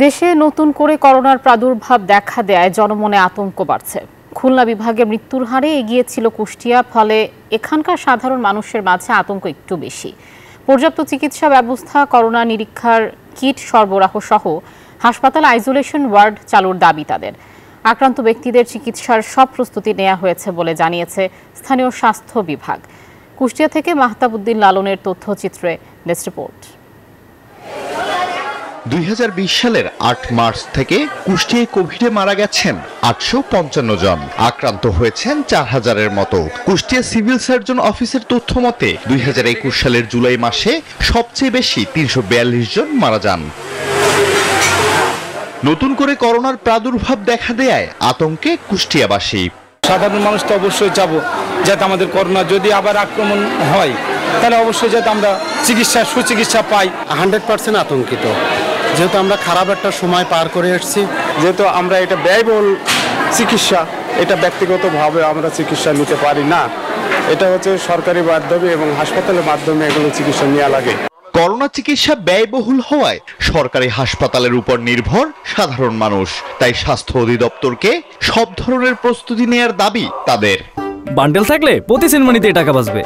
দেশে নতুন করে করোনার প্রাদুর্ভাব দেখা দেয় জনমনে আতঙ্ক বাড়ছে। খুলনা বিভাগে মৃত্যুর হারে এগিয়ে ছিল কুষ্টিয়া, ফলে এখানকার সাধারণ মানুষের মাঝে আতঙ্ক একটু বেশি। পর্যাপ্ত চিকিৎসা ব্যবস্থা, করোনা নিরীক্ষার কিট সরবরাহ সহ হাসপাতাল আইসোলেশন ওয়ার্ড চালুর দাবি তাদের। আক্রান্ত ব্যক্তিদের চিকিৎসার সব প্রস্তুতি নেওয়া হয়েছে বলে জানিয়েছে স্থানীয় স্বাস্থ্য বিভাগ। কুষ্টিয়া থেকে মাহতাব উদ্দিন লালনের তথ্যচিত্রে ডেস্ক রিপোর্ট। 2020 সালের 8 মার্চ থেকে কুষ্টিয়ায় কোভিডে মারা গেছেন 855 জন, আক্রান্ত হয়েছেন 4000-এর মতো। কুষ্টিয়া সিভিল সার্জন অফিসের তথ্য মতে 2021 সালের জুলাই মাসে সবচেয়ে বেশি 342 জন মারা যান। নতুন করে করোনার প্রাদুর্ভাব দেখা দেয় আতঙ্কে কুষ্টিয়াবাসী। সাধারণ মানুষ তো অবশ্যই চাবো যাতে আমাদের করোনা যদি আবার আক্রমণ হয় তাহলে অবশ্যই যাতে আমরা সুচিকিৎসা পাই। 100% আতঙ্কিত, যেহেতু আমরা খারাপ একটা সময় পার করে এসেছি। যেহেতু আমরা এটা ব্যয়বহুল চিকিৎসা, এটা ব্যক্তিগতভাবে আমরা চিকিৎসা নিতে পারি না, এটা হচ্ছে সরকারি মাধ্যমে এবং হাসপাতালের মাধ্যমে এগুলো চিকিৎসা নেওয়া লাগে। করোনা চিকিৎসা ব্যয়বহুল হওয়ায় সরকারি হাসপাতালের উপর নির্ভর সাধারণ মানুষ, তাই স্বাস্থ্য অধিদপ্তরকে সব ধরনের প্রস্তুতি নেয়ার দাবি তাদের। বান্ডেল থাকলে প্রতি সেনমানিতে টাকা বাঁচবে।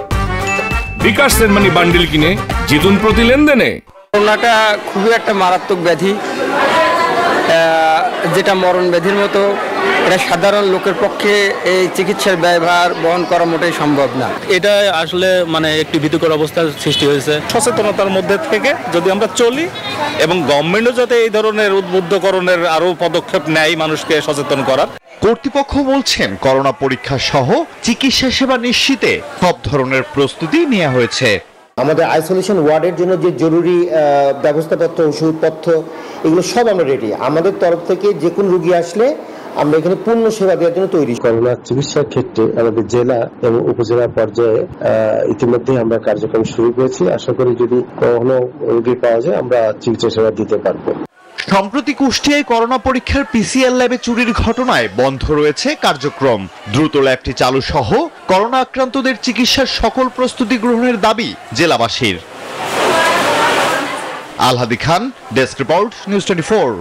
বিকাশ সেনমানি বান্ডেল কিনে জিতুন প্রতি লেনদেনে। করোনাটা খুবই একটা মারাত্মক ব্যাধি, যেটা মরণ ব্যাধির মতো। এটা সাধারণ লোকের পক্ষে এই চিকিৎসার ব্যয়ভার বহন করা মোটেই সম্ভব না। এটা আসলে একটি ভীতিকর অবস্থার সৃষ্টি হয়েছে। সচেতনতার মধ্যে থেকে যদি আমরা চলি এবং গভর্নমেন্টও যাতে এই ধরনের উদ্বুদ্ধকরণের আরো পদক্ষেপ নেয় মানুষকে সচেতন করার। কর্তৃপক্ষ বলছেন করোনা পরীক্ষা সহ চিকিৎসা সেবা নিশ্চিতে সব ধরনের প্রস্তুতি নেওয়া হয়েছে। আমাদের আইসোলেশন ওয়ার্ডের জন্য যে জরুরি ব্যবস্থাপত্র, ওষুধপত্র, এগুলো সব আমরা রেডি। আমাদের তরফ থেকে যে কোনো রোগী আসলে আমরা এখানে পূর্ণ সেবা দেওয়ার জন্য তৈরি। করোনা চিকিৎসার ক্ষেত্রে আমাদের জেলা এবং উপজেলা পর্যায়ে ইতিমধ্যে আমরা কার্যক্রম শুরু করেছি। আশা করি যদি কোনো রোগী পাওয়া যায় আমরা চিকিৎসা সেবা দিতে পারবো। সম্প্রতি কুষ্টিয়ায় করোনা পরীক্ষার পিসিআর ল্যাবে চুরির ঘটনায় বন্ধ রয়েছে কার্যক্রম। দ্রুত ল্যাবটি চালু সহ করোনা আক্রান্তদের চিকিৎসার সকল প্রস্তুতি গ্রহণের দাবি জেলাবাসীর। আলহাদি খান, ডেস্ক রিপোর্ট, নিউজ 24।